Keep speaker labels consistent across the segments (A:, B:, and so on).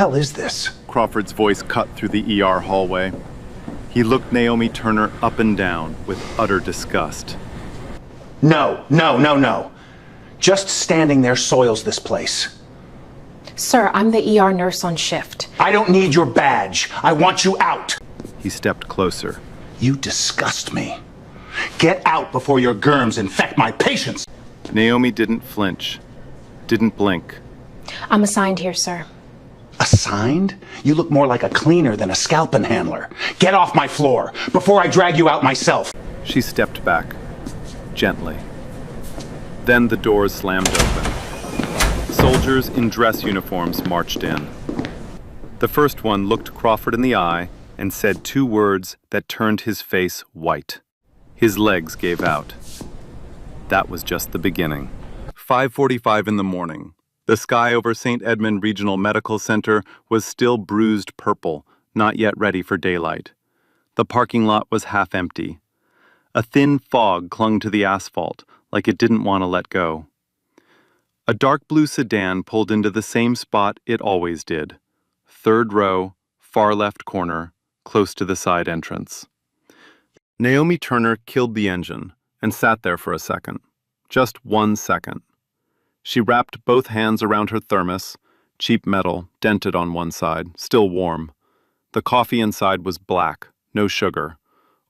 A: hell is this?
B: Crawford's voice cut through the ER hallway. He looked Naomi Turner up and down with utter disgust.
A: No, no, no, no. Just standing there soils this place.
C: Sir, I'm the ER nurse on shift.
A: I don't need your badge. I want you out.
B: He stepped closer.
A: You disgust me. Get out before your germs infect my patients.
B: Naomi didn't flinch, didn't blink.
C: I'm assigned here, sir.
A: Assigned? You look more like a cleaner than a scalping handler. Get off my floor before I drag you out myself.
B: She stepped back, gently. Then the doors slammed open. Soldiers in dress uniforms marched in. The first one looked Crawford in the eye and said two words that turned his face white. His legs gave out. That was just the beginning. 5:45 in the morning. The sky over St. Edmund Regional Medical Center was still bruised purple, not yet ready for daylight. The parking lot was half empty. A thin fog clung to the asphalt, like it didn't want to let go. A dark blue sedan pulled into the same spot it always did. Third row, far left corner, close to the side entrance. Naomi Turner killed the engine and sat there for a second. Just 1 second. She wrapped both hands around her thermos, cheap metal, dented on one side, still warm. The coffee inside was black, no sugar.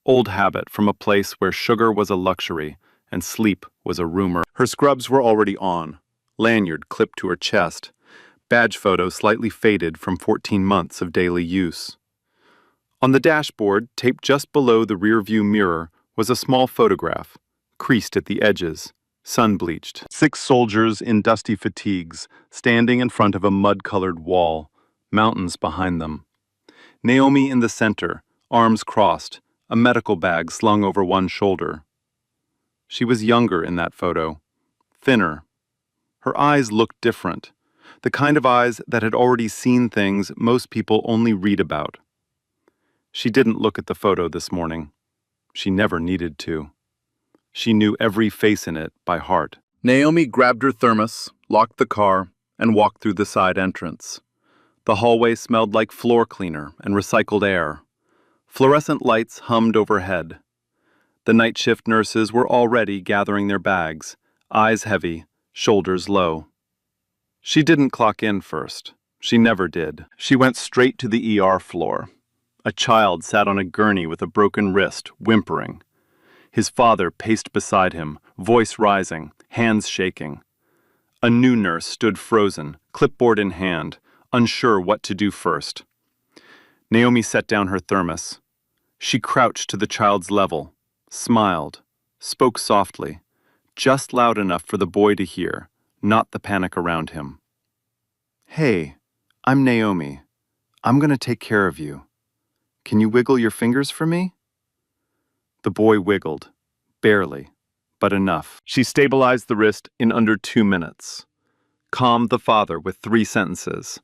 B: Old habit from a place where sugar was a luxury and sleep was a rumor. Her scrubs were already on, lanyard clipped to her chest, badge photo slightly faded from 14 months of daily use. On the dashboard, taped just below the rearview mirror, was a small photograph, creased at the edges, sun-bleached. 6 soldiers in dusty fatigues, standing in front of a mud-colored wall, mountains behind them. Naomi in the center, arms crossed, a medical bag slung over one shoulder. She was younger in that photo, thinner. Her eyes looked different, the kind of eyes that had already seen things most people only read about. She didn't look at the photo this morning. She never needed to. She knew every face in it by heart. Naomi grabbed her thermos, locked the car, and walked through the side entrance. The hallway smelled like floor cleaner and recycled air. Fluorescent lights hummed overhead. The night shift nurses were already gathering their bags, eyes heavy, shoulders low. She didn't clock in first. She never did. She went straight to the ER floor. A child sat on a gurney with a broken wrist, whimpering. His father paced beside him, voice rising, hands shaking. A new nurse stood frozen, clipboard in hand, unsure what to do first. Naomi set down her thermos. She crouched to the child's level, smiled, spoke softly, just loud enough for the boy to hear, not the panic around him. "Hey, I'm Naomi. I'm going to take care of you. Can you wiggle your fingers for me?" The boy wiggled, barely, but enough. She stabilized the wrist in under 2 minutes, calmed the father with 3 sentences,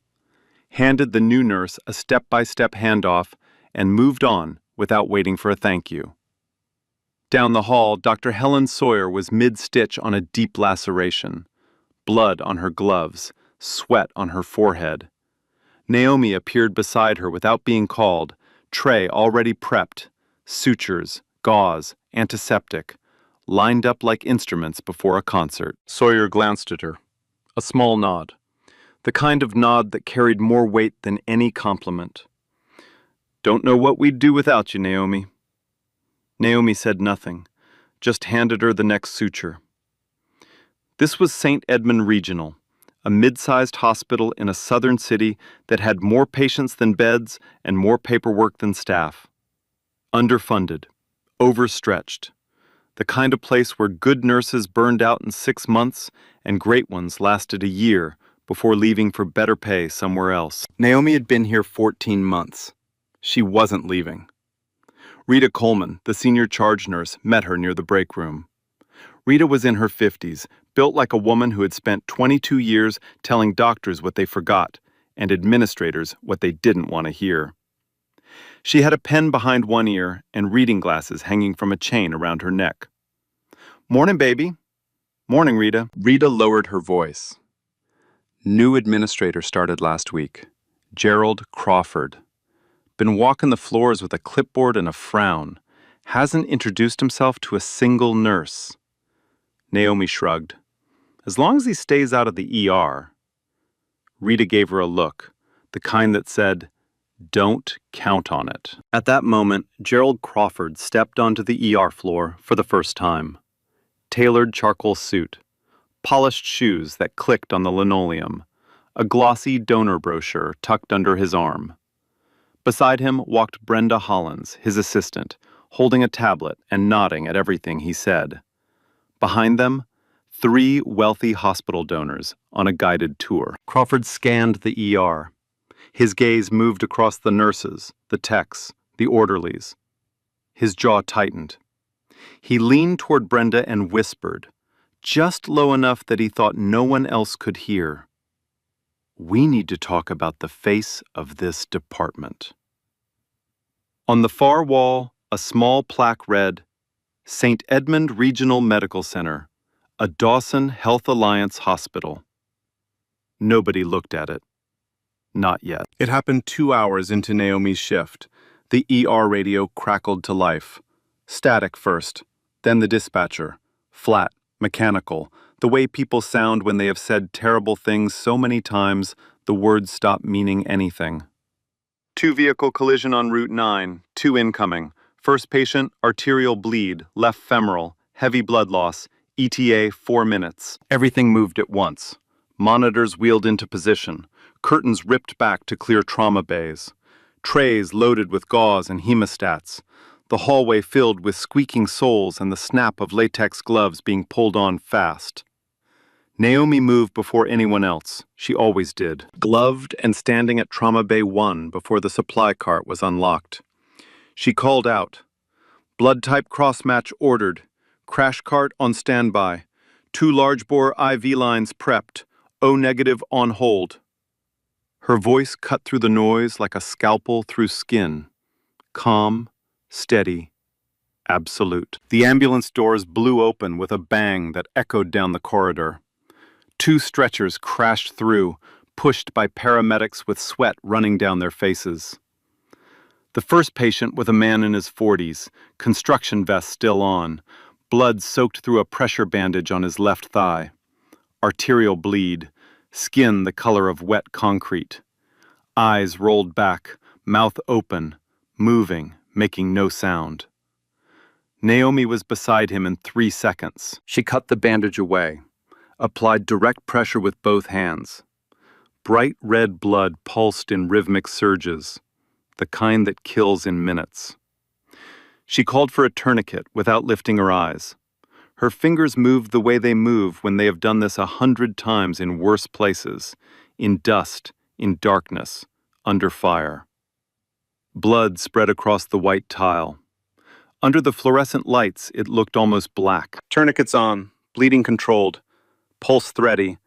B: handed the new nurse a step-by-step handoff, and moved on without waiting for a thank you. Down the hall, Dr. Helen Sawyer was mid-stitch on a deep laceration, blood on her gloves, sweat on her forehead. Naomi appeared beside her without being called, tray already prepped, sutures, gauze, antiseptic, lined up like instruments before a concert. Sawyer glanced at her, a small nod, the kind of nod that carried more weight than any compliment. "Don't know what we'd do without you, Naomi." Naomi said nothing, just handed her the next suture. This was St. Edmund Regional, a mid-sized hospital in a southern city that had more patients than beds and more paperwork than staff. Underfunded, overstretched, the kind of place where good nurses burned out in 6 months and great ones lasted a year before leaving for better pay somewhere else. Naomi had been here 14 months. She wasn't leaving. Rita Coleman, the senior charge nurse, met her near the break room. Rita was in her 50s, built like a woman who had spent 22 years telling doctors what they forgot and administrators what they didn't want to hear. She had a pen behind one ear and reading glasses hanging from a chain around her neck. "Morning, baby." "Morning, Rita." Rita lowered her voice. "New administrator started last week. Gerald Crawford. Been walking the floors with a clipboard and a frown. Hasn't introduced himself to a single nurse. Naomi shrugged. As long as he stays out of the ER. Rita gave her a look, the kind that said, "Don't count on it." At that moment, Gerald Crawford stepped onto the ER floor for the first time. Tailored charcoal suit, polished shoes that clicked on the linoleum, a glossy donor brochure tucked under his arm. Beside him walked Brenda Hollins, his assistant, holding a tablet and nodding at everything he said. Behind them, 3 wealthy hospital donors on a guided tour. Crawford scanned the ER. His gaze moved across the nurses, the techs, the orderlies. His jaw tightened. He leaned toward Brenda and whispered, just low enough that he thought no one else could hear. "We need to talk about the face of this department." On the far wall, a small plaque read, St. Edmund Regional Medical Center, a Dawson Health Alliance hospital. Nobody looked at it. Not yet. It happened 2 hours into Naomi's shift. The ER radio crackled to life. Static first, then the dispatcher. Flat, mechanical, the way people sound when they have said terrible things so many times the words stop meaning anything. 2-vehicle collision on Route 9, 2 incoming. First patient, arterial bleed, left femoral, heavy blood loss, ETA 4 minutes. Everything moved at once. Monitors wheeled into position. Curtains ripped back to clear trauma bays. Trays loaded with gauze and hemostats. The hallway filled with squeaking soles and the snap of latex gloves being pulled on fast. Naomi moved before anyone else. She always did. Gloved and standing at Trauma Bay 1 before the supply cart was unlocked. She called out, "Blood type cross-match ordered. Crash cart on standby. 2 large-bore IV lines prepped. O negative on hold." Her voice cut through the noise like a scalpel through skin. Calm, steady, absolute. The ambulance doors blew open with a bang that echoed down the corridor. 2 stretchers crashed through, pushed by paramedics with sweat running down their faces. The first patient was a man in his 40s, construction vest still on, blood soaked through a pressure bandage on his left thigh. Arterial bleed, skin the color of wet concrete. Eyes rolled back, mouth open, moving, making no sound. Naomi was beside him in 3 seconds. She cut the bandage away, applied direct pressure with both hands. Bright red blood pulsed in rhythmic surges, the kind that kills in minutes. She called for a tourniquet without lifting her eyes. Her fingers moved the way they move when they have done this 100 times in worse places, in dust, in darkness, under fire. Blood spread across the white tile. Under the fluorescent lights, it looked almost black. Tourniquets on, bleeding controlled, pulse thready,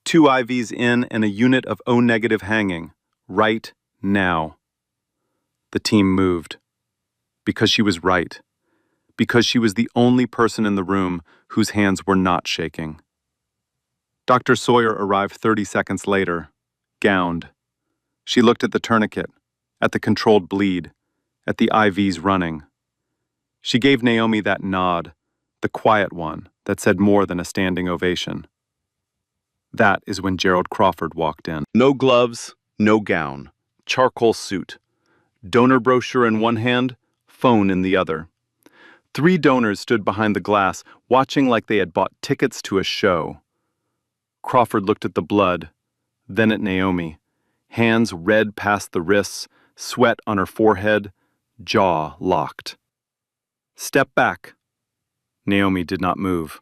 B: 2 IVs in and a unit of O negative hanging, right now. The team moved. Because she was right. Because she was the only person in the room whose hands were not shaking. Dr. Sawyer arrived 30 seconds later, gowned. She looked at the tourniquet, at the controlled bleed, at the IVs running. She gave Naomi that nod, the quiet one that said more than a standing ovation. That is when Gerald Crawford walked in. No gloves, no gown, charcoal suit. Donor brochure in one hand, phone in the other. 3 donors stood behind the glass, watching like they had bought tickets to a show. Crawford looked at the blood, then at Naomi, hands red past the wrists, sweat on her forehead, jaw locked. "Step back." Naomi did not move.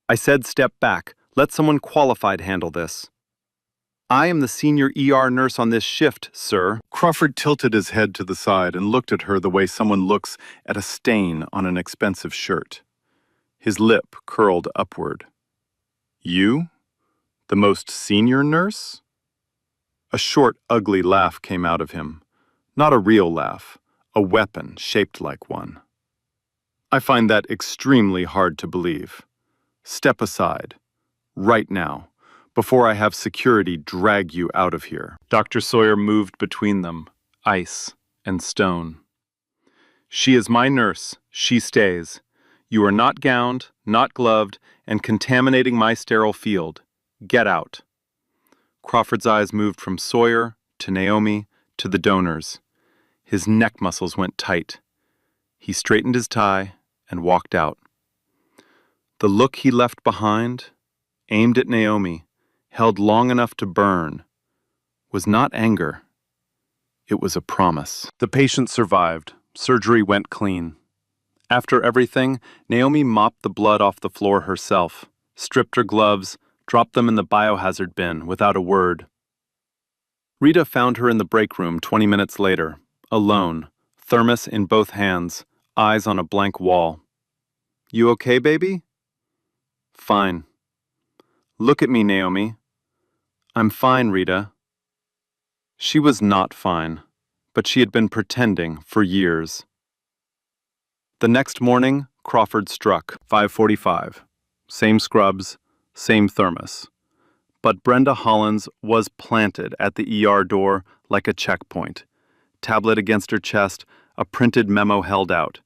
B: "I said step back. Let someone qualified handle this." "I am the senior ER nurse on this shift, sir." Crawford tilted his head to the side and looked at her the way someone looks at a stain on an expensive shirt. His lip curled upward. "You? The most senior nurse?" A short, ugly laugh came out of him. Not a real laugh, a weapon shaped like one. "I find that extremely hard to believe. Step aside. Right now. before I have security drag you out of here. Dr. Sawyer moved between them, ice and stone. She is my nurse. She stays. You are not gowned, not gloved, and contaminating my sterile field. Get out. Crawford's eyes moved from Sawyer to Naomi to the donors. His neck muscles went tight. He straightened his tie and walked out. The look he left behind, aimed at Naomi, held long enough to burn, was not anger. It was a promise. The patient survived. Surgery went clean. After everything, Naomi mopped the blood off the floor herself, stripped her gloves, dropped them in the biohazard bin without a word. Rita found her in the break room 20 minutes later, alone, thermos in both hands, eyes on a blank wall. You okay, baby? Fine. Look at me, Naomi. I'm fine, Rita. She was not fine, but she had been pretending for years. The next morning, Crawford struck, 5:45. Same scrubs, same thermos. But Brenda Hollins was planted at the ER door like a checkpoint. Tablet against her chest, a printed memo held out.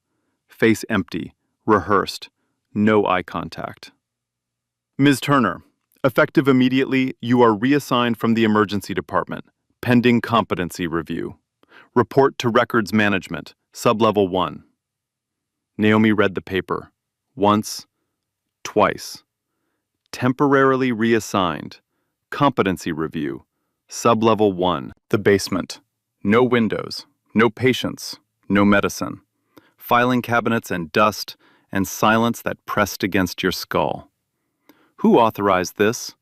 B: Face empty, rehearsed, no eye contact. Ms. Turner, effective immediately, you are reassigned from the emergency department, pending competency review. Report to records management, sublevel 1. Naomi read the paper. Once, twice. Temporarily reassigned. Competency review. Sublevel 1. The basement. No windows. No patients. No medicine. Filing cabinets and dust and silence that pressed against your skull. Who authorized this?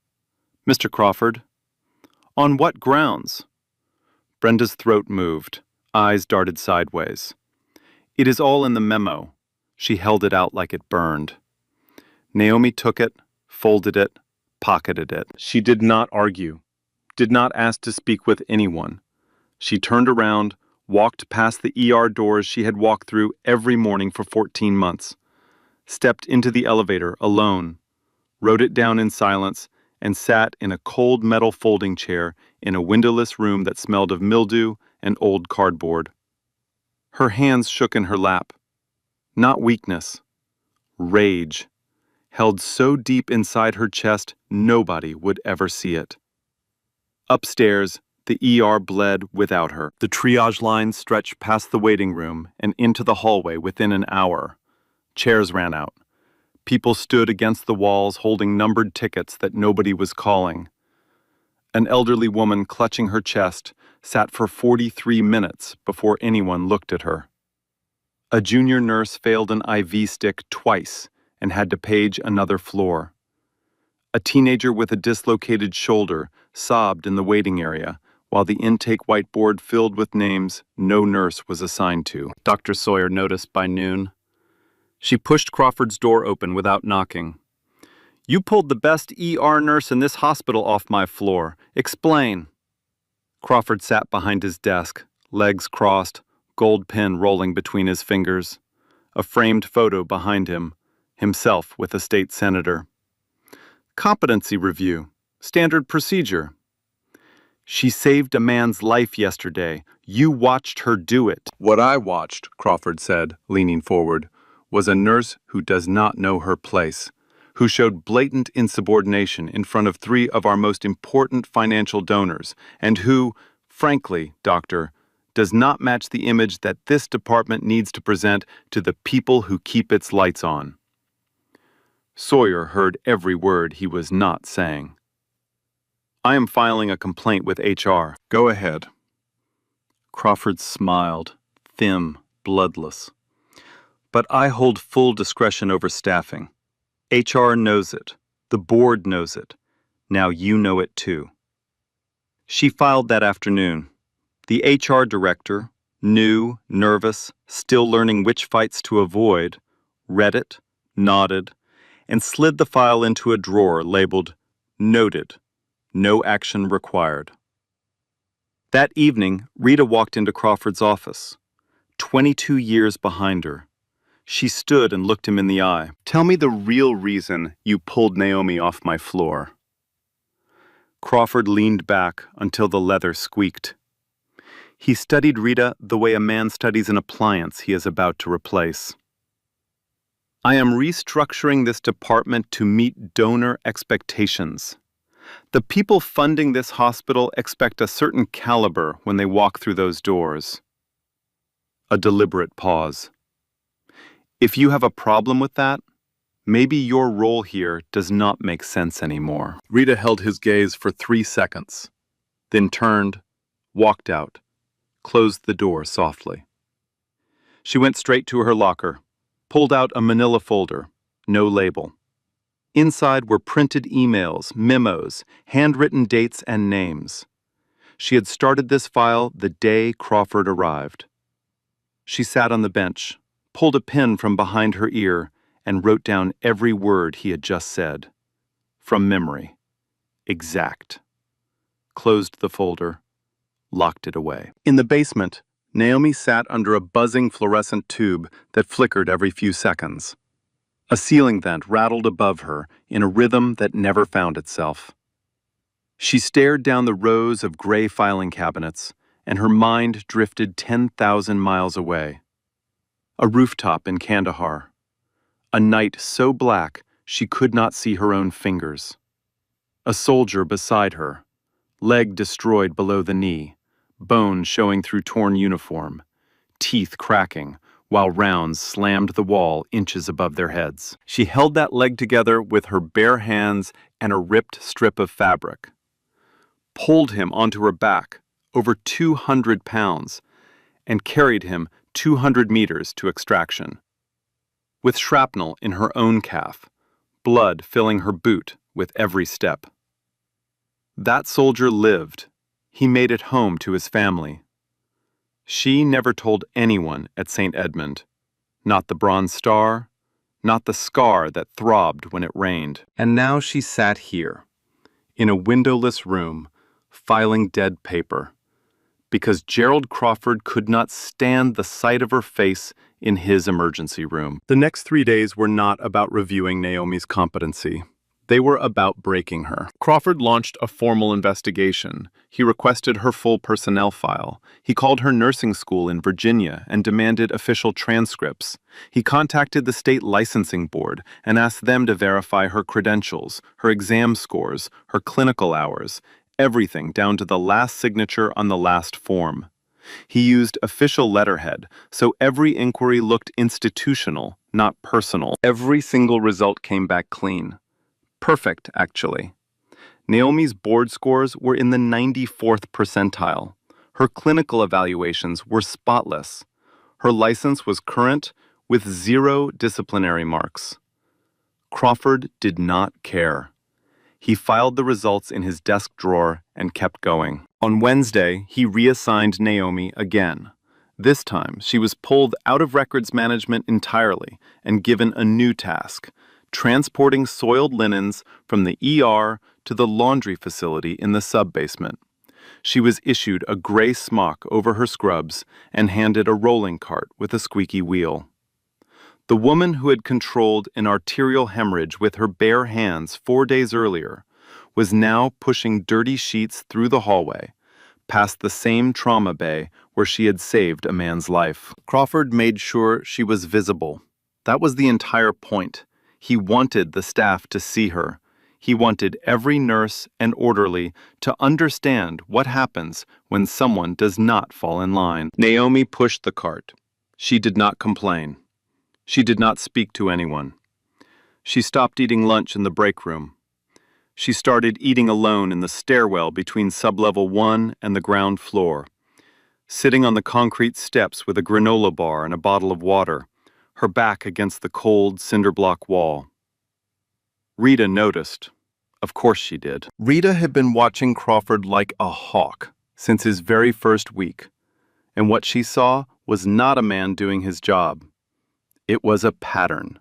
B: Mr. Crawford. On what grounds? Brenda's throat moved. Eyes darted sideways. It is all in the memo. She held it out like it burned. Naomi took it, folded it, pocketed it. She did not argue, did not ask to speak with anyone. She turned around, walked past the ER doors she had walked through every morning for 14 months, stepped into the elevator alone, wrote it down in silence, and sat in a cold metal folding chair in a windowless room that smelled of mildew and old cardboard. Her hands shook in her lap. Not weakness, rage, held so deep inside her chest nobody would ever see it. Upstairs, the ER bled without her. The triage line stretched past the waiting room and into the hallway within an hour. Chairs ran out. People stood against the walls holding numbered tickets that nobody was calling. An elderly woman clutching her chest sat for 43 minutes before anyone looked at her. A junior nurse failed an IV stick twice and had to page another floor. A teenager with a dislocated shoulder sobbed in the waiting area while the intake whiteboard filled with names no nurse was assigned to. Dr. Sawyer noticed by noon. She pushed Crawford's door open without knocking. You pulled the best ER nurse in this hospital off my floor. Explain. Crawford sat behind his desk, legs crossed, gold pen rolling between his fingers. A framed photo behind him, himself with a state senator. Competency review. Standard procedure. She saved a man's life yesterday. You watched her do it. What I watched, Crawford said, leaning forward, was a nurse who does not know her place, who showed blatant insubordination in front of 3 of our most important financial donors, and who, frankly, doctor, does not match the image that this department needs to present to the people who keep its lights on. Sawyer heard every word he was not saying. I am filing a complaint with HR. Go ahead. Crawford smiled, thin, bloodless. But I hold full discretion over staffing. HR knows it. The board knows it. Now you know it too. She filed that afternoon. The HR director, new, nervous, still learning which fights to avoid, read it, nodded, and slid the file into a drawer labeled Noted, No Action Required. That evening, Rita walked into Crawford's office, 22 years behind her. She stood and looked him in the eye. Tell me the real reason you pulled Naomi off my floor. Crawford leaned back until the leather squeaked. He studied Rita the way a man studies an appliance he is about to replace. I am restructuring this department to meet donor expectations. The people funding this hospital expect a certain caliber when they walk through those doors. A deliberate pause. If you have a problem with that, maybe your role here does not make sense anymore. Rita held his gaze for 3 seconds, then turned, walked out, closed the door softly. She went straight to her locker, pulled out a manila folder, no label. Inside were printed emails, memos, handwritten dates and names. She had started this file the day Crawford arrived. She sat on the bench, pulled a pen from behind her ear, and wrote down every word he had just said. From memory. Exact. Closed the folder, locked it away. In the basement, Naomi sat under a buzzing fluorescent tube that flickered every few seconds. A ceiling vent rattled above her in a rhythm that never found itself. She stared down the rows of gray filing cabinets, and her mind drifted 10,000 miles away. A rooftop in Kandahar. A night so black she could not see her own fingers. A soldier beside her, leg destroyed below the knee, bone showing through torn uniform, teeth cracking, while rounds slammed the wall inches above their heads. She held that leg together with her bare hands and a ripped strip of fabric, pulled him onto her back, over 200 pounds, and carried him 200 meters to extraction. With shrapnel in her own calf, blood filling her boot with every step. That soldier lived. He made it home to his family. She never told anyone at St. Edmund, not the Bronze Star, not the scar that throbbed when it rained. And now she sat here, in a windowless room, filing dead paper, because Gerald Crawford could not stand the sight of her face in his emergency room. The next 3 days were not about reviewing Naomi's competency. They were about breaking her. Crawford launched a formal investigation. He requested her full personnel file. He called her nursing school in Virginia and demanded official transcripts. He contacted the state licensing board and asked them to verify her credentials, her exam scores, her clinical hours, everything down to the last signature on the last form. He used official letterhead, so every inquiry looked institutional, not personal. Every single result came back clean. Perfect, actually. Naomi's board scores were in the 94th percentile. Her clinical evaluations were spotless. Her license was current with 0 disciplinary marks. Crawford did not care. He filed the results in his desk drawer and kept going. On Wednesday, he reassigned Naomi again. This time, she was pulled out of records management entirely and given a new task: transporting soiled linens from the ER to the laundry facility in the sub-basement. She was issued a gray smock over her scrubs and handed a rolling cart with a squeaky wheel. The woman who had controlled an arterial hemorrhage with her bare hands 4 days earlier was now pushing dirty sheets through the hallway, past the same trauma bay where she had saved a man's life. Crawford made sure she was visible. That was the entire point. He wanted the staff to see her. He wanted every nurse and orderly to understand what happens when someone does not fall in line. Naomi pushed the cart. She did not complain. She did not speak to anyone. She stopped eating lunch in the break room. She started eating alone in the stairwell between sublevel 1 and the ground floor, sitting on the concrete steps with a granola bar and a bottle of water, her back against the cold cinder block wall. Rita noticed. Of course she did. Rita had been watching Crawford like a hawk since his very first week, and what she saw was not a man doing his job. It was a pattern.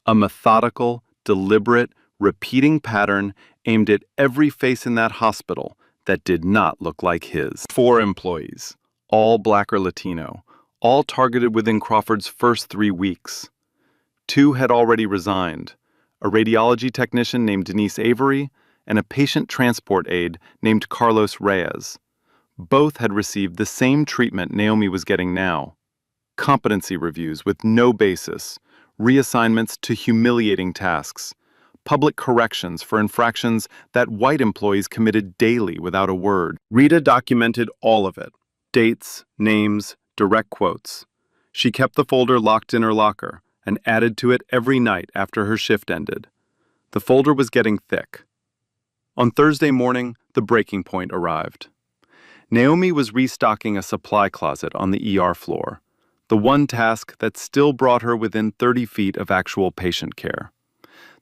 B: A methodical, deliberate, repeating pattern aimed at every face in that hospital that did not look like his. 4 employees, all Black or Latino, all targeted within Crawford's first 3 weeks. 2 had already resigned, a radiology technician named Denise Avery and a patient transport aide named Carlos Reyes. Both had received the same treatment Naomi was getting now. Competency reviews with no basis, reassignments to humiliating tasks, public corrections for infractions that white employees committed daily without a word. Rita documented all of it. Dates, names, direct quotes. She kept the folder locked in her locker and added to it every night after her shift ended. The folder was getting thick. On Thursday morning, the breaking point arrived. Naomi was restocking a supply closet on the ER floor, the one task that still brought her within 30 feet of actual patient care.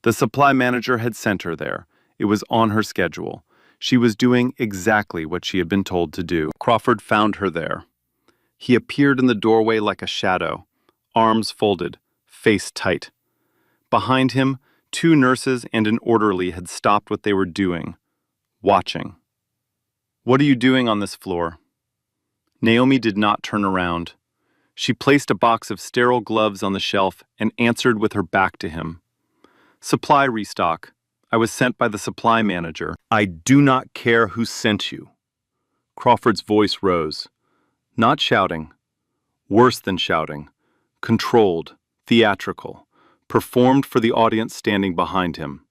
B: The supply manager had sent her there. It was on her schedule. She was doing exactly what she had been told to do. Crawford found her there. He appeared in the doorway like a shadow, arms folded, face tight. Behind him, 2 nurses and an orderly had stopped what they were doing, watching. "What are you doing on this floor?" Naomi did not turn around. She placed a box of sterile gloves on the shelf and answered with her back to him. "Supply restock. I was sent by the supply manager." "I do not care who sent you." Crawford's voice rose. Not shouting. Worse than shouting. Controlled, theatrical, performed for the audience standing behind him.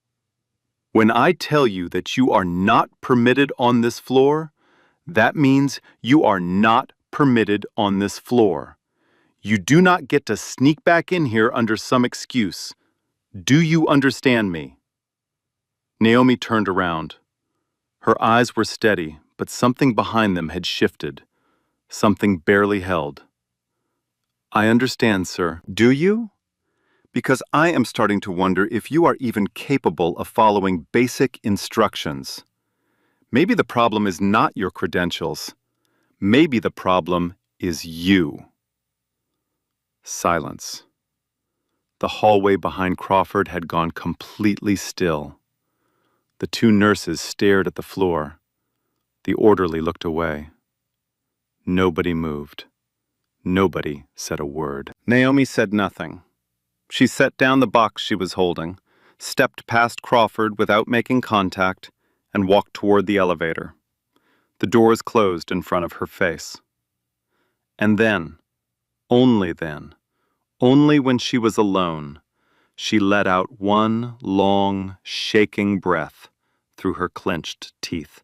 B: "When I tell you that you are not permitted on this floor, that means you are not permitted on this floor. You do not get to sneak back in here under some excuse. Do you understand me?" Naomi turned around. Her eyes were steady, but something behind them had shifted. Something barely held. "I understand, sir." "Do you? Because I am starting to wonder if you are even capable of following basic instructions. Maybe the problem is not your credentials. Maybe the problem is you." Silence. The hallway behind Crawford had gone completely still. The 2 nurses stared at the floor. The orderly looked away. Nobody moved. Nobody said a word. Naomi said nothing. She set down the box she was holding, stepped past Crawford without making contact, and walked toward the elevator. The doors closed in front of her face. And then, only when she was alone, she let out one long, shaking breath through her clenched teeth.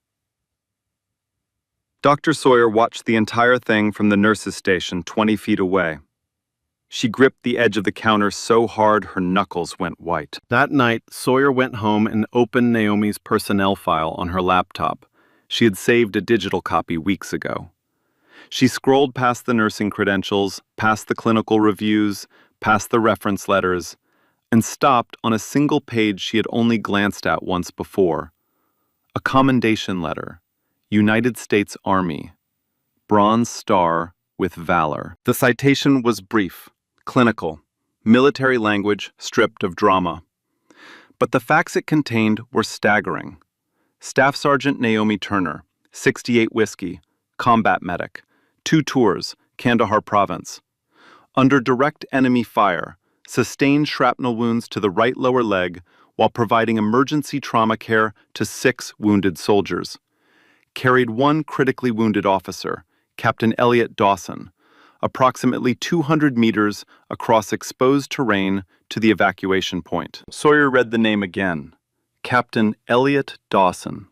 B: Dr. Sawyer watched the entire thing from the nurse's station 20 feet away. She gripped the edge of the counter so hard her knuckles went white. That night, Sawyer went home and opened Naomi's personnel file on her laptop. She had saved a digital copy weeks ago. She scrolled past the nursing credentials, past the clinical reviews, past the reference letters, and stopped on a single page she had only glanced at once before. A commendation letter. United States Army. Bronze Star with Valor. The citation was brief, clinical, military language stripped of drama. But the facts it contained were staggering. Staff Sergeant Naomi Turner, 68 Whiskey, combat medic, 2 tours, Kandahar Province. Under direct enemy fire, sustained shrapnel wounds to the right lower leg while providing emergency trauma care to 6 wounded soldiers. Carried 1 critically wounded officer, Captain Elliot Dawson, approximately 200 meters across exposed terrain to the evacuation point. Sawyer read the name again. Captain Elliot Dawson.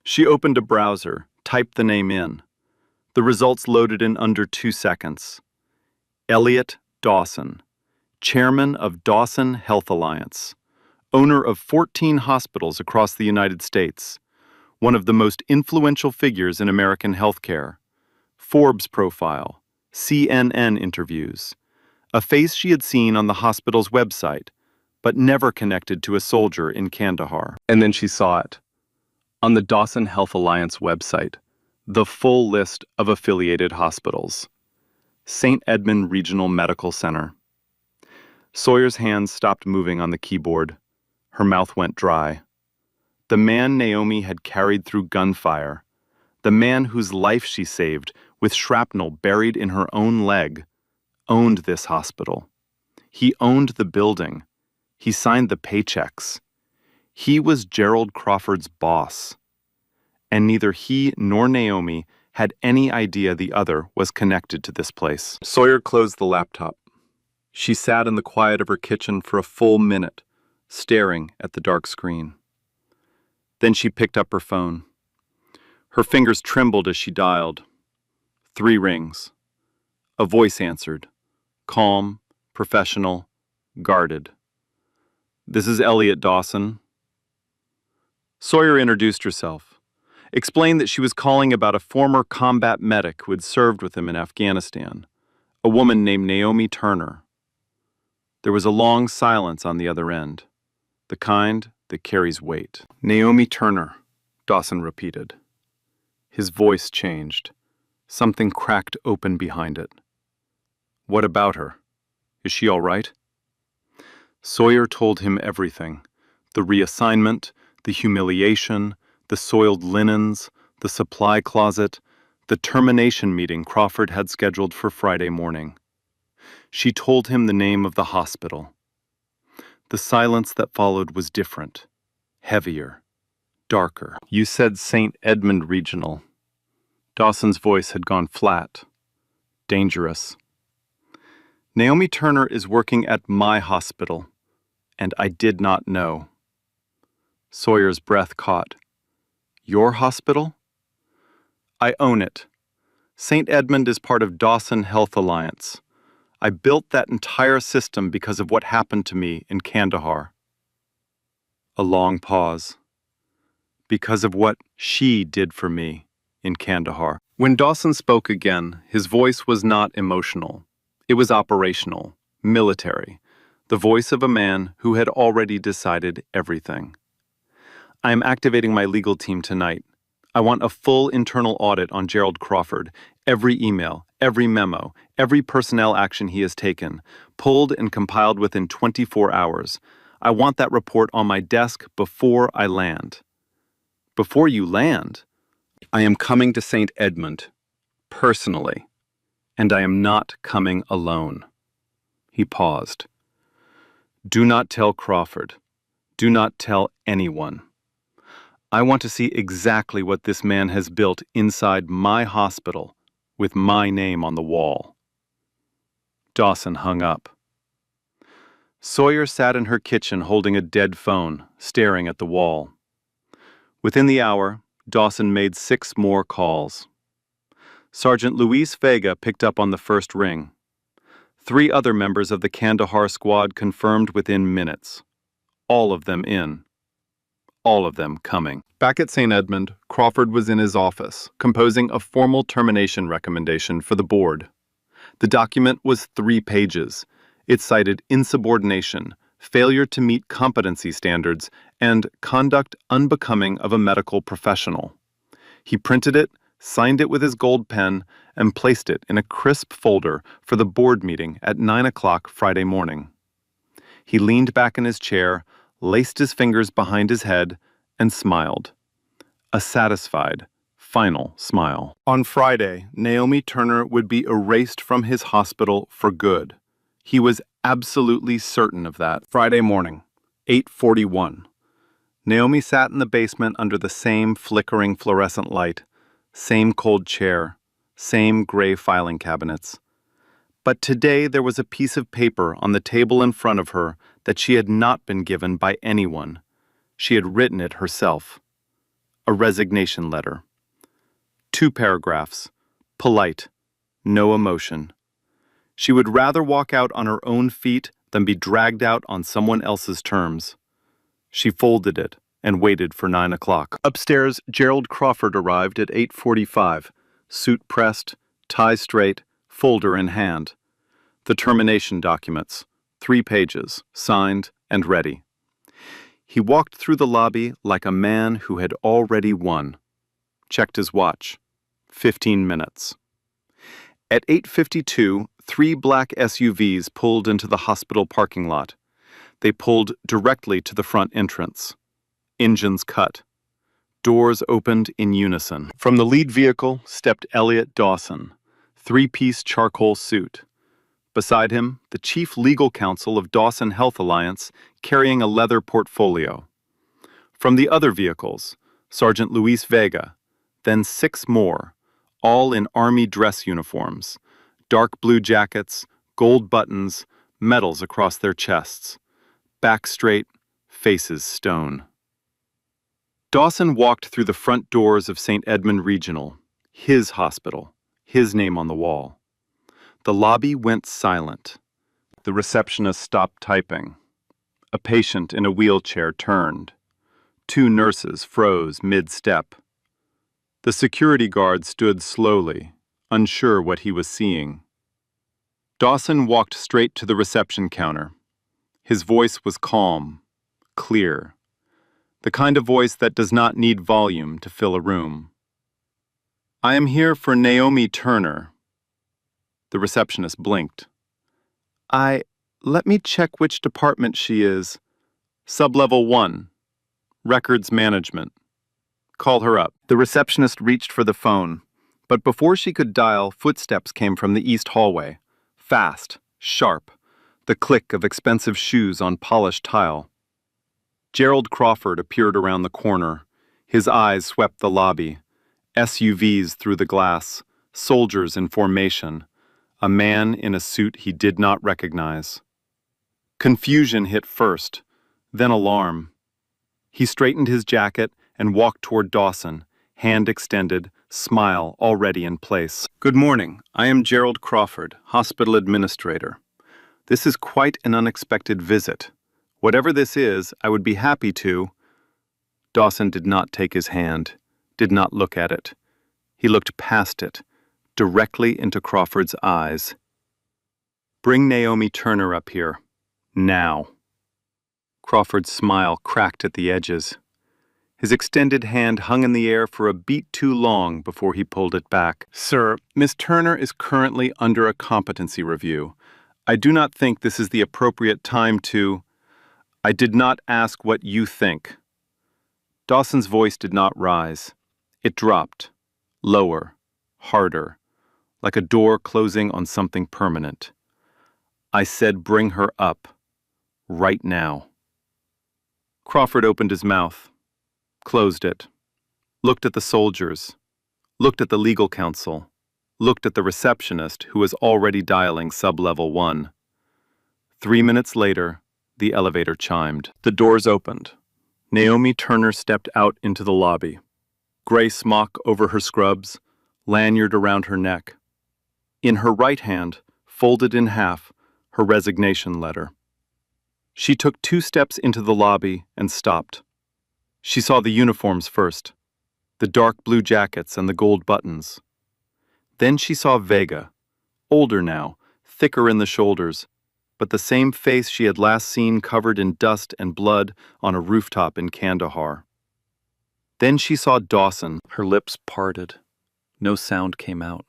B: She opened a browser, typed the name in. The results loaded in under 2 seconds. Elliot Dawson, chairman of Dawson Health Alliance, owner of 14 hospitals across the United States, one of the most influential figures in American healthcare. Forbes profile, CNN interviews, a face she had seen on the hospital's website, but never connected to a soldier in Kandahar. And then she saw it. On the Dawson Health Alliance website, the full list of affiliated hospitals. St. Edmund Regional Medical Center. Sawyer's hands stopped moving on the keyboard. Her mouth went dry. The man Naomi had carried through gunfire, the man whose life she saved with shrapnel buried in her own leg, owned this hospital. He owned the building. He signed the paychecks. He was Gerald Crawford's boss, and neither he nor Naomi had any idea the other was connected to this place. Sawyer closed the laptop. She sat in the quiet of her kitchen for a full minute, staring at the dark screen. Then she picked up her phone. Her fingers trembled as she dialed. 3 rings. A voice answered, calm, professional, guarded. "This is Elliot Dawson." Sawyer introduced herself, explained that she was calling about a former combat medic who had served with him in Afghanistan, a woman named Naomi Turner. There was a long silence on the other end, the kind that carries weight. "Naomi Turner," Dawson repeated. His voice changed. Something cracked open behind it. "What about her? Is she all right?" Sawyer told him everything. The reassignment, the humiliation, the soiled linens, the supply closet, the termination meeting Crawford had scheduled for Friday morning. She told him the name of the hospital. The silence that followed was different, heavier, darker. "You said St. Edmund Regional." Dawson's voice had gone flat. "Dangerous." "Naomi Turner is working at my hospital, and I did not know." Sawyer's breath caught. "Your hospital?" "I own it. St. Edmund is part of Dawson Health Alliance. I built that entire system because of what happened to me in Kandahar." A long pause. "Because of what she did for me in Kandahar." When Dawson spoke again, his voice was not emotional. It was operational, military, the voice of a man who had already decided everything. "I am activating my legal team tonight. I want a full internal audit on Gerald Crawford, every email, every memo, every personnel action he has taken, pulled and compiled within 24 hours. I want that report on my desk before I land." "Before you land?" "I am coming to St. Edmund, personally, and I am not coming alone." He paused. "Do not tell Crawford. Do not tell anyone. I want to see exactly what this man has built inside my hospital with my name on the wall." Dawson hung up. Sawyer sat in her kitchen holding a dead phone, staring at the wall. Within the hour, Dawson made 6 more calls. Sergeant Luis Vega picked up on the first ring. 3 other members of the Kandahar squad confirmed within minutes. All of them in. All of them coming. Back at St. Edmund, Crawford was in his office, composing a formal termination recommendation for the board. The document was 3 pages. It cited insubordination, failure to meet competency standards, and conduct unbecoming of a medical professional. He printed it, signed it with his gold pen, and placed it in a crisp folder for the board meeting at 9 o'clock Friday morning. He leaned back in his chair, laced his fingers behind his head, and smiled. A satisfied, final smile. On Friday, Naomi Turner would be erased from his hospital for good. He was absolutely certain of that. Friday morning, 8:41. Naomi sat in the basement under the same flickering fluorescent light, same cold chair, same gray filing cabinets. But today there was a piece of paper on the table in front of her that she had not been given by anyone. She had written it herself. A resignation letter. 2 paragraphs, polite, no emotion. She would rather walk out on her own feet than be dragged out on someone else's terms. She folded it and waited for 9 o'clock. Upstairs, Gerald Crawford arrived at 8:45, suit pressed, tie straight, folder in hand. The termination documents, 3 pages, signed and ready. He walked through the lobby like a man who had already won. Checked his watch. 15 minutes. At 8:52, 3 black SUVs pulled into the hospital parking lot. They pulled directly to the front entrance. Engines cut. Doors opened in unison. From the lead vehicle stepped Elliot Dawson, 3-piece charcoal suit. Beside him, the chief legal counsel of Dawson Health Alliance, carrying a leather portfolio. From the other vehicles, Sergeant Luis Vega, then 6 more, all in Army dress uniforms, dark blue jackets, gold buttons, medals across their chests, back straight, faces stone. Dawson walked through the front doors of St. Edmund Regional, his hospital, his name on the wall. The lobby went silent. The receptionist stopped typing. A patient in a wheelchair turned. 2 nurses froze mid-step. The security guard stood slowly, unsure what he was seeing. Dawson walked straight to the reception counter. His voice was calm, clear, the kind of voice that does not need volume to fill a room. "I am here for Naomi Turner." The receptionist blinked. Let me check which department she is. Sublevel 1, Records Management. Call her up. The receptionist reached for the phone, but before she could dial, footsteps came from the east hallway. Fast, sharp, the click of expensive shoes on polished tile. Gerald Crawford appeared around the corner. His eyes swept the lobby. SUVs through the glass, soldiers in formation, a man in a suit he did not recognize. Confusion hit first, then alarm. He straightened his jacket and walked toward Dawson, hand extended, smile already in place. "Good morning. I am Gerald Crawford, hospital administrator. This is quite an unexpected visit. Whatever this is, I would be happy to—" Dawson did not take his hand, did not look at it. He looked past it, directly into Crawford's eyes. "Bring Naomi Turner up here. Now." Crawford's smile cracked at the edges. His extended hand hung in the air for a beat too long before he pulled it back. "Sir, Miss Turner is currently under a competency review. I do not think this is the appropriate time to—" "I did not ask what you think." Dawson's voice did not rise. It dropped, lower, harder, like a door closing on something permanent. "I said bring her up, right now." Crawford opened his mouth, closed it, looked at the soldiers, looked at the legal counsel, looked at the receptionist who was already dialing sublevel 1. 3 minutes later, the elevator chimed. The doors opened. Naomi Turner stepped out into the lobby. Gray smock over her scrubs, lanyard around her neck. In her right hand, folded in half, her resignation letter. She took 2 steps into the lobby and stopped. She saw the uniforms first, the dark blue jackets and the gold buttons. Then she saw Vega, older now, thicker in the shoulders, but the same face she had last seen covered in dust and blood on a rooftop in Kandahar. Then she saw Dawson. Her lips parted. No sound came out.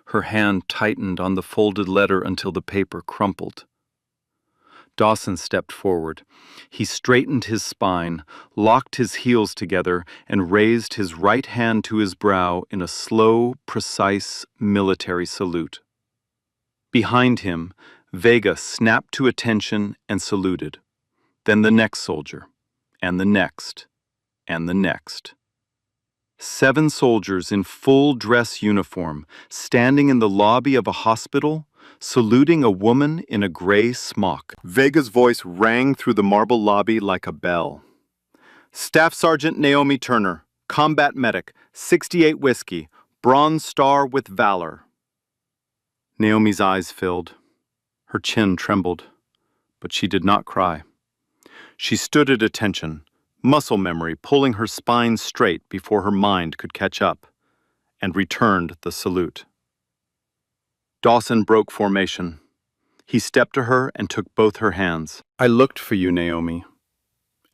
B: Her hand tightened on the folded letter until the paper crumpled. Dawson stepped forward. He straightened his spine, locked his heels together, and raised his right hand to his brow in a slow, precise military salute. Behind him, Vega snapped to attention and saluted. Then the next soldier, and the next, and the next. 7 soldiers in full dress uniform, standing in the lobby of a hospital, saluting a woman in a gray smock. Vega's voice rang through the marble lobby like a bell. "Staff Sergeant Naomi Turner, combat medic, 68 Whiskey, Bronze Star with Valor." Naomi's eyes filled. Her chin trembled, but she did not cry. She stood at attention, muscle memory pulling her spine straight before her mind could catch up, and returned the salute. Dawson broke formation. He stepped to her and took both her hands. "I looked for you, Naomi.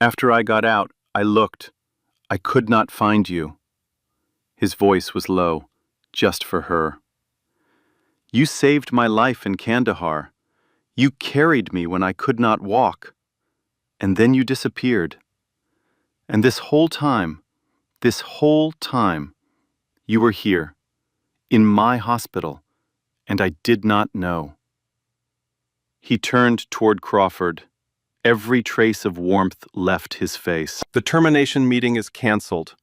B: After I got out, I looked. I could not find you." His voice was low, just for her. "You saved my life in Kandahar. You carried me when I could not walk. And then you disappeared. And this whole time, you were here, in my hospital, and I did not know." He turned toward Crawford, Every trace of warmth left his face. The termination meeting is canceled.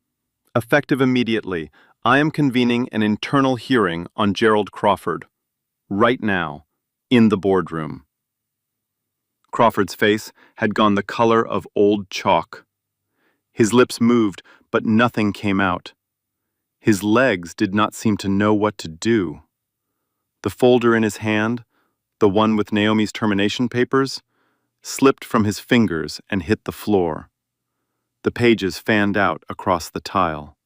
B: Effective immediately, I am convening an internal hearing on Gerald Crawford. Right now, in the boardroom. Crawford's face had gone the color of old chalk. His lips moved, but nothing came out. His legs did not seem to know what to do. The folder in his hand, the one with Naomi's termination papers, slipped from his fingers and hit the floor. The pages fanned out across the tile.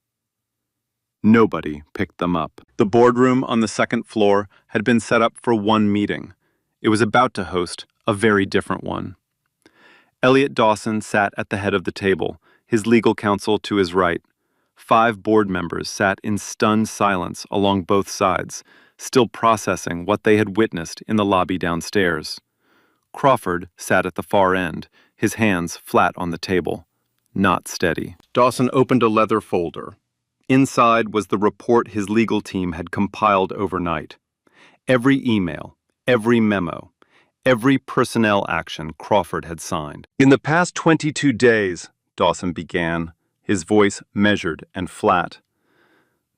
B: Nobody picked them up. The boardroom on the second floor had been set up for one meeting. It was about to host a very different one. Elliot Dawson sat at the head of the table, his legal counsel to his right. 5 board members sat in stunned silence along both sides, still processing what they had witnessed in the lobby downstairs. Crawford sat at the far end, his hands flat on the table, not steady. Dawson opened a leather folder. Inside was the report his legal team had compiled overnight. Every email, every memo, every personnel action Crawford had signed. In the past 22 days, Dawson began, his voice measured and flat.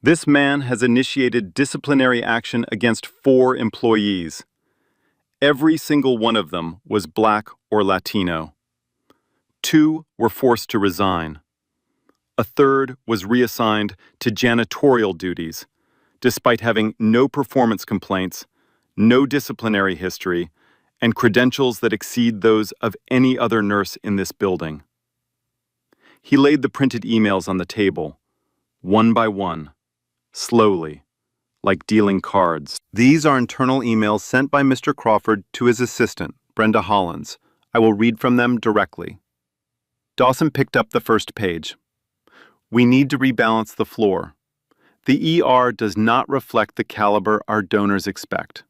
B: This man has initiated disciplinary action against 4 employees. Every single one of them was Black or Latino. 2 were forced to resign. A third was reassigned to janitorial duties, despite having no performance complaints, no disciplinary history, and credentials that exceed those of any other nurse in this building. He laid the printed emails on the table, one by one, slowly, like dealing cards. These are internal emails sent by Mr. Crawford to his assistant, Brenda Hollins. I will read from them directly. Dawson picked up the first page. We need to rebalance the floor. The ER does not reflect the caliber our donors expect.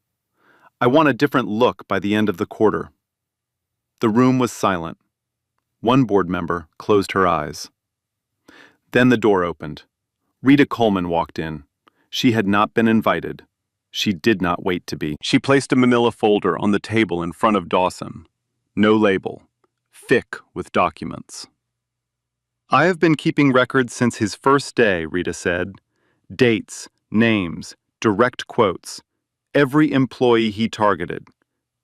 B: I want a different look by the end of the quarter. The room was silent. One board member closed her eyes. Then the door opened. Rita Coleman walked in. She had not been invited. She did not wait to be. She placed a manila folder on the table in front of Dawson. No label. Thick with documents. I have been keeping records since his first day, Rita said. Dates, names, direct quotes. Every employee he targeted.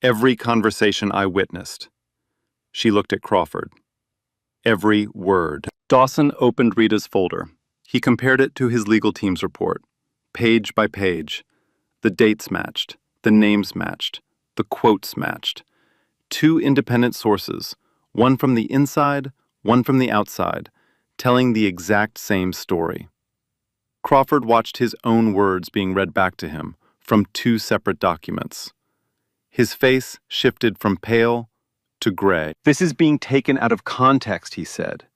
B: Every conversation I witnessed. She looked at Crawford. Every word. Dawson opened Rita's folder. He compared it to his legal team's report. Page by page. The dates matched. The names matched. The quotes matched. 2 independent sources, one from the inside, one from the outside, telling the exact same story. Crawford watched his own words being read back to him from 2 separate documents. His face shifted from pale to gray. This is being taken out of context, he said.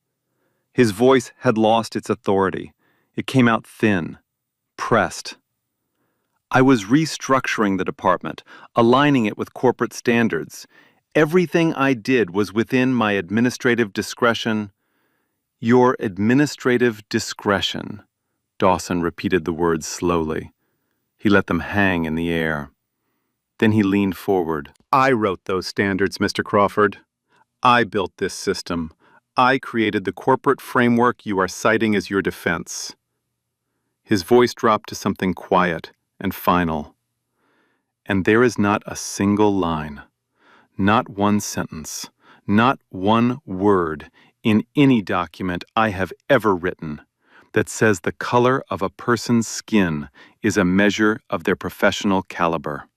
B: His voice had lost its authority. It came out thin, pressed. I was restructuring the department, aligning it with corporate standards. Everything I did was within my administrative discretion. Your administrative discretion, Dawson repeated the words slowly. He let them hang in the air. Then he leaned forward. I wrote those standards, Mr. Crawford. I built this system. I created the corporate framework you are citing as your defense. His voice dropped to something quiet and final. And there is not a single line, not one sentence, not one word in any document I have ever written that says the color of a person's skin is a measure of their professional caliber.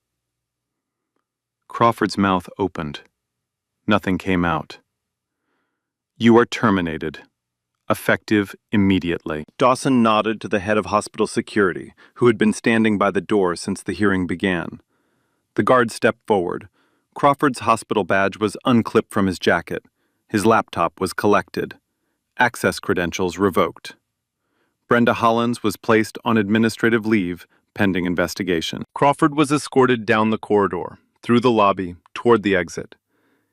B: Crawford's mouth opened. Nothing came out. You are terminated. Effective immediately. Dawson nodded to the head of hospital security, who had been standing by the door since the hearing began. The guard stepped forward. Crawford's hospital badge was unclipped from his jacket. His laptop was collected. Access credentials revoked. Brenda Hollins was placed on administrative leave pending investigation. Crawford was escorted down the corridor, through the lobby, toward the exit.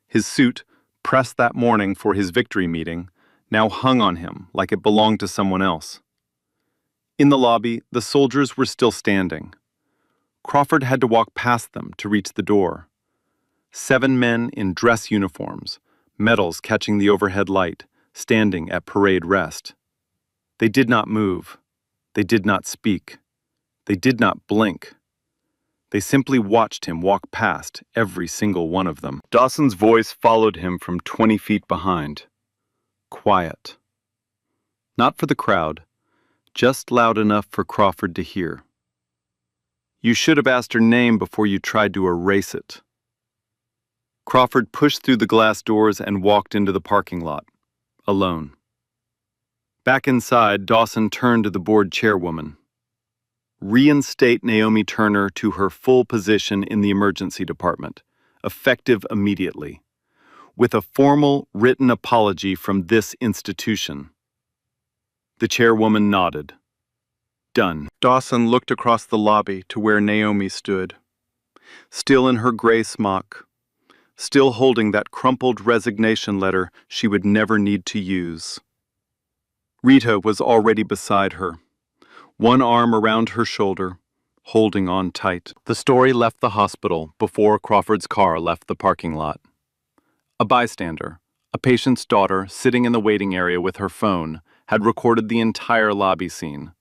B: His suit, pressed that morning for his victory meeting, now hung on him like it belonged to someone else. In the lobby, the soldiers were still standing. Crawford had to walk past them to reach the door. 7 men in dress uniforms, medals catching the overhead light, standing at parade rest. They did not move. They did not speak. They did not blink. They simply watched him walk past, every single one of them. Dawson's voice followed him from 20 feet behind. Quiet. Not for the crowd, just loud enough for Crawford to hear. You should have asked her name before you tried to erase it. Crawford pushed through the glass doors and walked into the parking lot, alone. Back inside, Dawson turned to the board chairwoman. Reinstate Naomi Turner to her full position in the emergency department, effective immediately, with a formal written apology from this institution. The chairwoman nodded. Done. Dawson looked across the lobby to where Naomi stood, still in her gray smock, still holding that crumpled resignation letter she would never need to use. Rita was already beside her, one arm around her shoulder, holding on tight. The story left the hospital before Crawford's car left the parking lot. A bystander, a patient's daughter sitting in the waiting area with her phone, had recorded the entire lobby scene.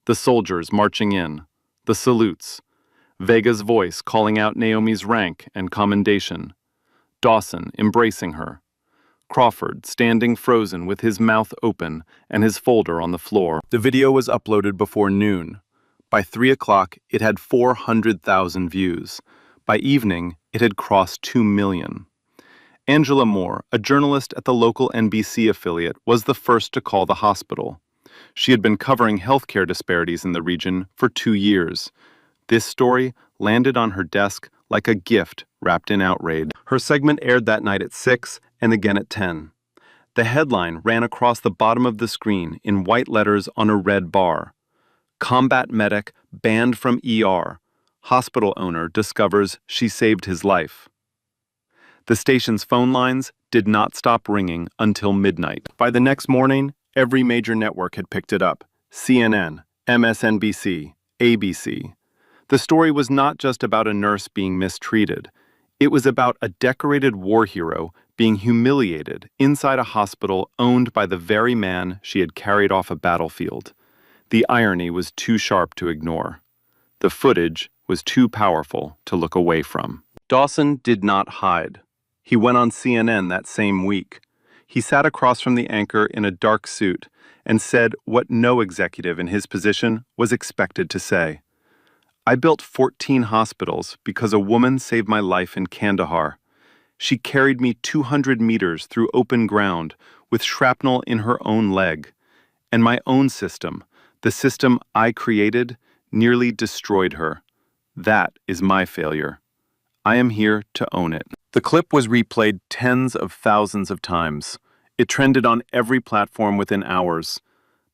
B: The soldiers marching in, the salutes, Vega's voice calling out Naomi's rank and commendation, Dawson embracing her, Crawford standing frozen with his mouth open and his folder on the floor. The video was uploaded before noon. By 3 o'clock, it had 400,000 views. By evening, it had crossed 2 million. Angela Moore, a journalist at the local NBC affiliate, was the first to call the hospital. She had been covering healthcare disparities in the region for 2 years. This story landed on her desk like a gift wrapped in outrage. Her segment aired that night at 6 and again at 10. The headline ran across the bottom of the screen in white letters on a red bar. Combat medic banned from ER. Hospital owner discovers she saved his life. The station's phone lines did not stop ringing until midnight. By the next morning, every major network had picked it up. CNN, MSNBC, ABC. The story was not just about a nurse being mistreated. It was about a decorated war hero being humiliated inside a hospital owned by the very man she had carried off a battlefield. The irony was too sharp to ignore. The footage was too powerful to look away from. Dawson did not hide. He went on CNN that same week. He sat across from the anchor in a dark suit and said what no executive in his position was expected to say. I built 14 hospitals because a woman saved my life in Kandahar. She carried me 200 meters through open ground with shrapnel in her own leg. And my own system, the system I created, nearly destroyed her. That is my failure. I am here to own it. The clip was replayed tens of thousands of times. It trended on every platform within hours.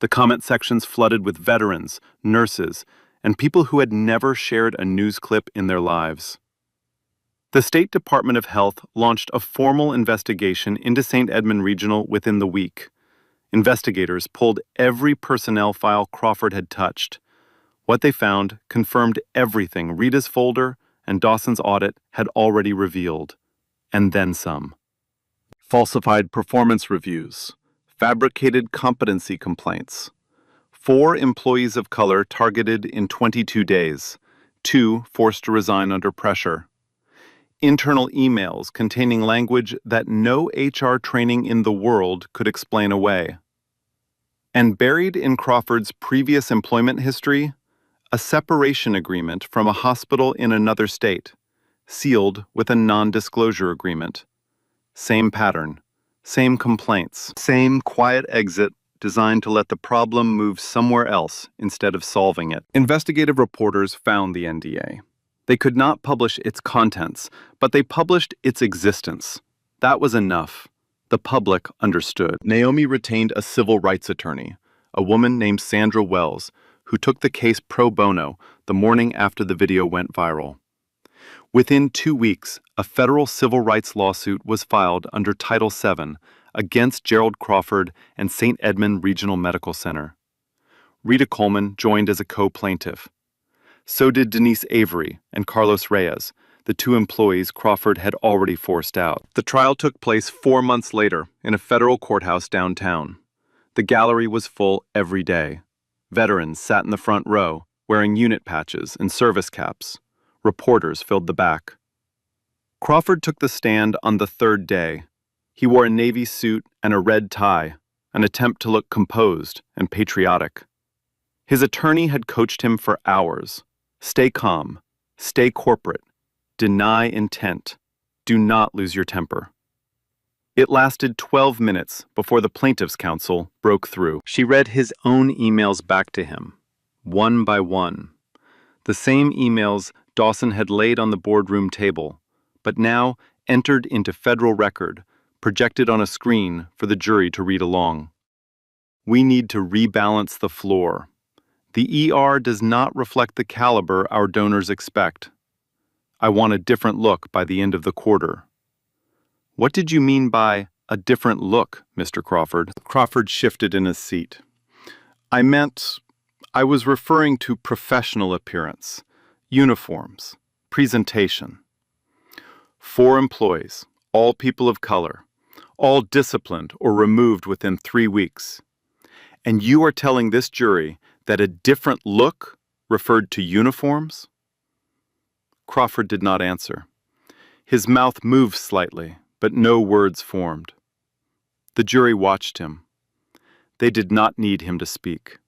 B: The comment sections flooded with veterans, nurses, and people who had never shared a news clip in their lives. The State Department of Health launched a formal investigation into St. Edmund Regional within the week. Investigators pulled every personnel file Crawford had touched. What they found confirmed everything Rita's folder and Dawson's audit had already revealed, and then some. Falsified performance reviews, fabricated competency complaints, 4 employees of color targeted in 22 days, 2 forced to resign under pressure. Internal emails containing language that no HR training in the world could explain away. And buried in Crawford's previous employment history, a separation agreement from a hospital in another state, sealed with a non-disclosure agreement. Same pattern, same complaints, same quiet exit designed to let the problem move somewhere else instead of solving it. Investigative reporters found the NDA. They could not publish its contents, but they published its existence. That was enough. The public understood. Naomi retained a civil rights attorney, a woman named Sandra Wells, who took the case pro bono the morning after the video went viral. Within 2 weeks, a federal civil rights lawsuit was filed under Title VII against Gerald Crawford and St. Edmund Regional Medical Center. Rita Coleman joined as a co-plaintiff. So did Denise Avery and Carlos Reyes, the two employees Crawford had already forced out. The trial took place 4 months later in a federal courthouse downtown. The gallery was full every day. Veterans sat in the front row, wearing unit patches and service caps. Reporters filled the back. Crawford took the stand on the third day. He wore a navy suit and a red tie, an attempt to look composed and patriotic. His attorney had coached him for hours. Stay calm, stay corporate, deny intent, do not lose your temper. It lasted 12 minutes before the plaintiff's counsel broke through. She read his own emails back to him, one by one. The same emails Dawson had laid on the boardroom table, but now entered into federal record, projected on a screen for the jury to read along. We need to rebalance the floor. The ER does not reflect the caliber our donors expect. I want a different look by the end of the quarter. What did you mean by a different look, Mr. Crawford? Crawford shifted in his seat. I was referring to professional appearance, uniforms, presentation. 4 employees, all people of color, all disciplined or removed within 3 weeks. And you are telling this jury that a different look referred to uniforms? Crawford did not answer. His mouth moved slightly, but no words formed. The jury watched him. They did not need him to speak.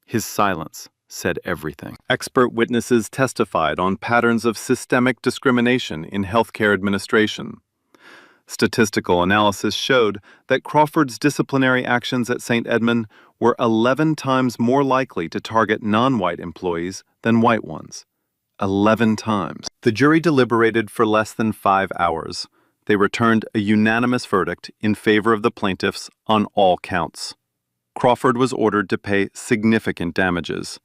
B: His silence said everything. Expert witnesses testified on patterns of systemic discrimination in healthcare administration. Statistical analysis showed that Crawford's disciplinary actions at St. Edmund were 11 times more likely to target non-white employees than white ones. 11 times. The jury deliberated for less than 5 hours. They returned a unanimous verdict in favor of the plaintiffs on all counts. Crawford was ordered to pay significant damages.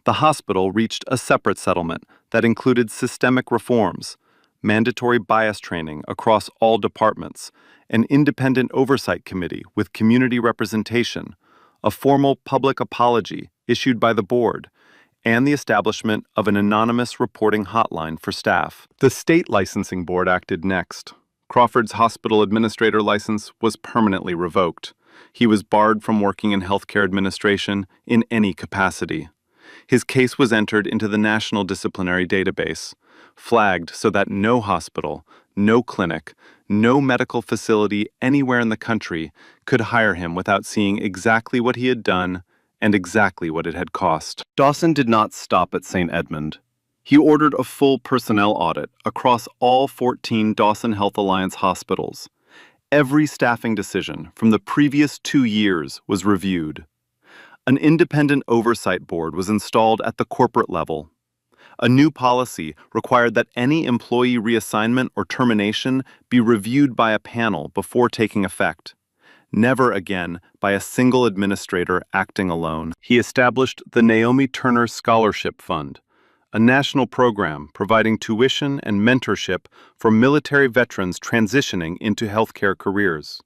B: The hospital reached a separate settlement that included systemic reforms, mandatory bias training across all departments, an independent oversight committee with community representation, a formal public apology issued by the board, and the establishment of an anonymous reporting hotline for staff. The state licensing board acted next. Crawford's hospital administrator license was permanently revoked. He was barred from working in healthcare administration in any capacity. His case was entered into the National Disciplinary Database, flagged so that no hospital, no clinic, no medical facility anywhere in the country could hire him without seeing exactly what he had done and exactly what it had cost. Dawson did not stop at St. Edmund. He ordered a full personnel audit across all 14 Dawson Health Alliance hospitals. Every staffing decision from the previous 2 years was reviewed. An independent oversight board was installed at the corporate level. A new policy required that any employee reassignment or termination be reviewed by a panel before taking effect. Never again by a single administrator acting alone. He established the Naomi Turner Scholarship Fund, a national program providing tuition and mentorship for military veterans transitioning into healthcare careers.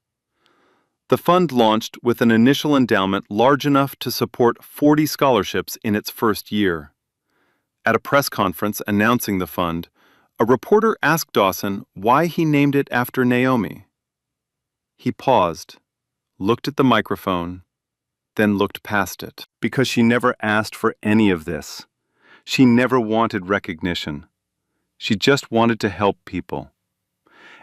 B: The fund launched with an initial endowment large enough to support 40 scholarships in its first year. At a press conference announcing the fund, a reporter asked Dawson why he named it after Naomi. He paused, looked at the microphone, then looked past it. Because she never asked for any of this. She never wanted recognition. She just wanted to help people.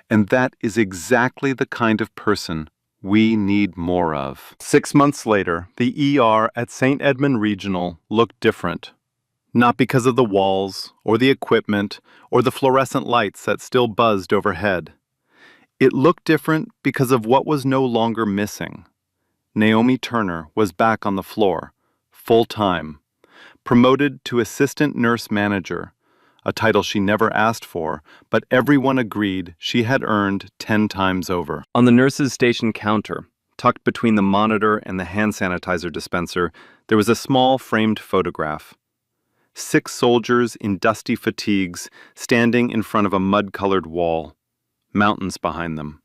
B: And that is exactly the kind of person we need more of. 6 months later, the ER at St. Edmund Regional looked different. Not because of the walls, or the equipment, or the fluorescent lights that still buzzed overhead. It looked different because of what was no longer missing. Naomi Turner was back on the floor, full-time, promoted to assistant nurse manager, a title she never asked for, but everyone agreed she had earned 10 times over. On the nurse's station counter, tucked between the monitor and the hand sanitizer dispenser, there was a small framed photograph. 6 soldiers in dusty fatigues standing in front of a mud-colored wall, mountains behind them.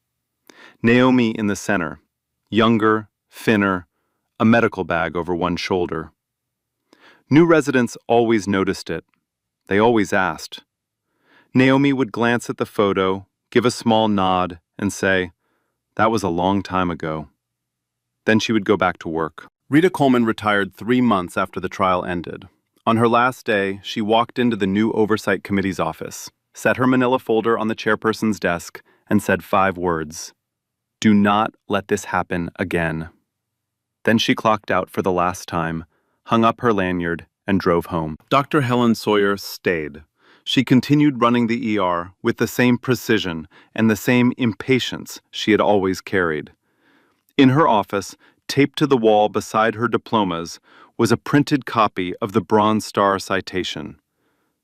B: Naomi in the center, younger, thinner, a medical bag over one shoulder. New residents always noticed it. They always asked. Naomi would glance at the photo, give a small nod, and say, "That was a long time ago." Then she would go back to work. Rita Coleman retired 3 months after the trial ended. On her last day, she walked into the new Oversight Committee's office, set her manila folder on the chairperson's desk, and said 5 words. "Do not let this happen again." Then she clocked out for the last time, hung up her lanyard, and drove home. Dr. Helen Sawyer stayed. She continued running the ER with the same precision and the same impatience she had always carried. In her office, taped to the wall beside her diplomas, was a printed copy of the Bronze Star citation.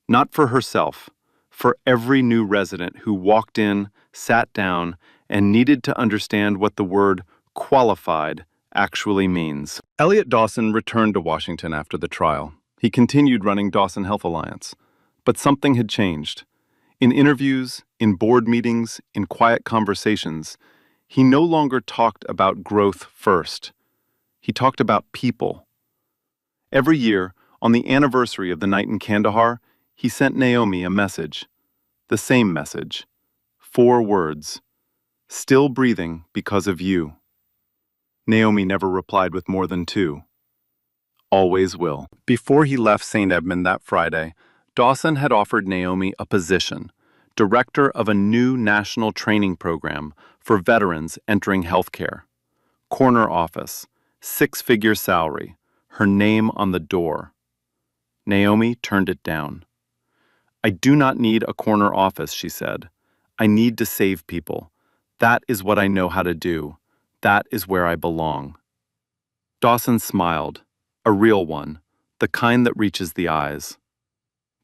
B: Not for herself, for every new resident who walked in, sat down, and needed to understand what the word qualified actually means. Elliot Dawson returned to Washington after the trial. He continued running Dawson Health Alliance. But something had changed. In interviews, in board meetings, in quiet conversations, he no longer talked about growth first. He talked about people. Every year, on the anniversary of the night in Kandahar, he sent Naomi a message. The same message. 4 words. "Still breathing because of you." Naomi never replied with more than 2. "Always will." Before he left St. Edmund that Friday, Dawson had offered Naomi a position, director of a new national training program for veterans entering healthcare. Corner office, 6-figure salary, her name on the door. Naomi turned it down. "I do not need a corner office," she said. "I need to save people. That is what I know how to do. That is where I belong." Dawson smiled, a real one, the kind that reaches the eyes.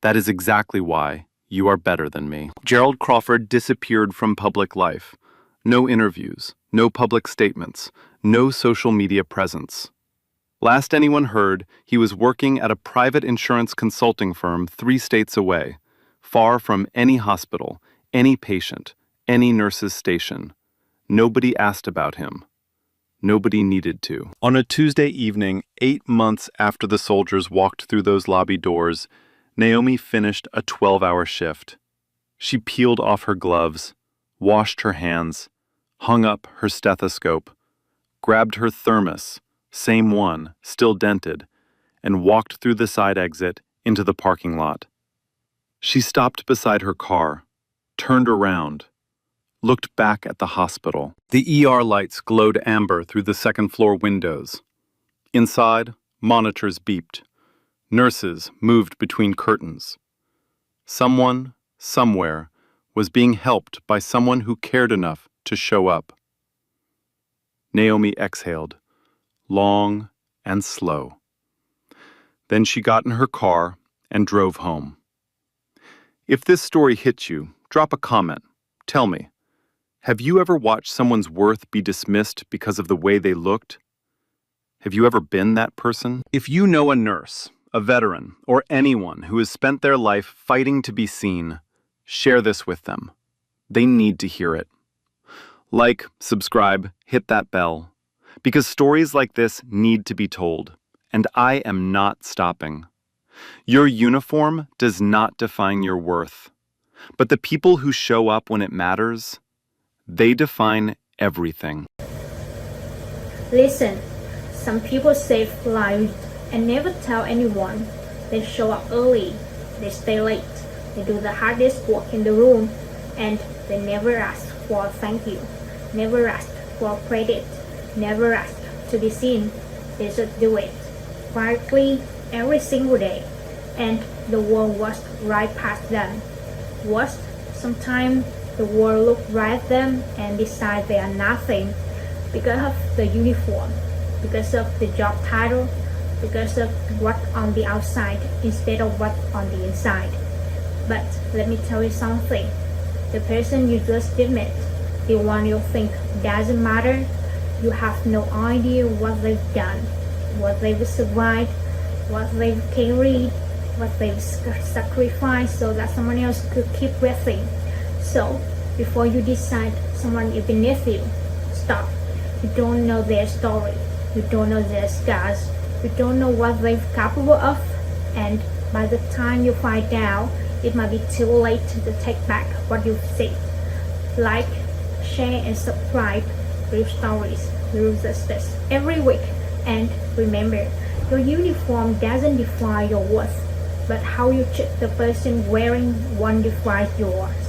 B: "That is exactly why you are better than me." Gerald Crawford disappeared from public life. No interviews, no public statements, no social media presence. Last anyone heard, he was working at a private insurance consulting firm 3 states away, far from any hospital, any patient, any nurse's station. Nobody asked about him. Nobody needed to. On a Tuesday evening, 8 months after the soldiers walked through those lobby doors, Naomi finished a 12-hour shift. She peeled off her gloves, washed her hands, hung up her stethoscope, grabbed her thermos, same one, still dented, and walked through the side exit into the parking lot. She stopped beside her car, turned around, looked back at the hospital. The ER lights glowed amber through the second-floor windows. Inside, monitors beeped. Nurses moved between curtains. Someone, somewhere, was being helped by someone who cared enough to show up. Naomi exhaled, long and slow. Then she got in her car and drove home. If this story hits you, drop a comment. Tell me, have you ever watched someone's worth be dismissed because of the way they looked? Have you ever been that person? If you know a nurse, a veteran, or anyone who has spent their life fighting to be seen, share this with them. They need to hear it. Like, subscribe, hit that bell. Because stories like this need to be told, and I am not stopping. Your uniform does not define your worth, but the people who show up when it matters, they define everything.
D: Listen, some people save lives and never tell anyone. They show up early, they stay late, they do the hardest work in the room, and they never ask for a thank you, never ask for credit, never ask to be seen. They just do it quietly every single day, and the world walks right past them. Worst, sometimes the world looks right at them and decide they are nothing because of the uniform, because of the job title, because of what's on the outside instead of what's on the inside. But let me tell you something. The person you just met, the one you think doesn't matter, you have no idea what they've done, what they've survived, what they've carried, what they've sacrificed so that someone else could keep breathing. So, before you decide someone is beneath you, stop. You don't know their story. You don't know their scars. You don't know what they're capable of. And by the time you find out, it might be too late to take back what you've said. Like, share and subscribe real stories, real justice every week. And remember, your uniform doesn't define your worth, but how you treat the person wearing one defines yours.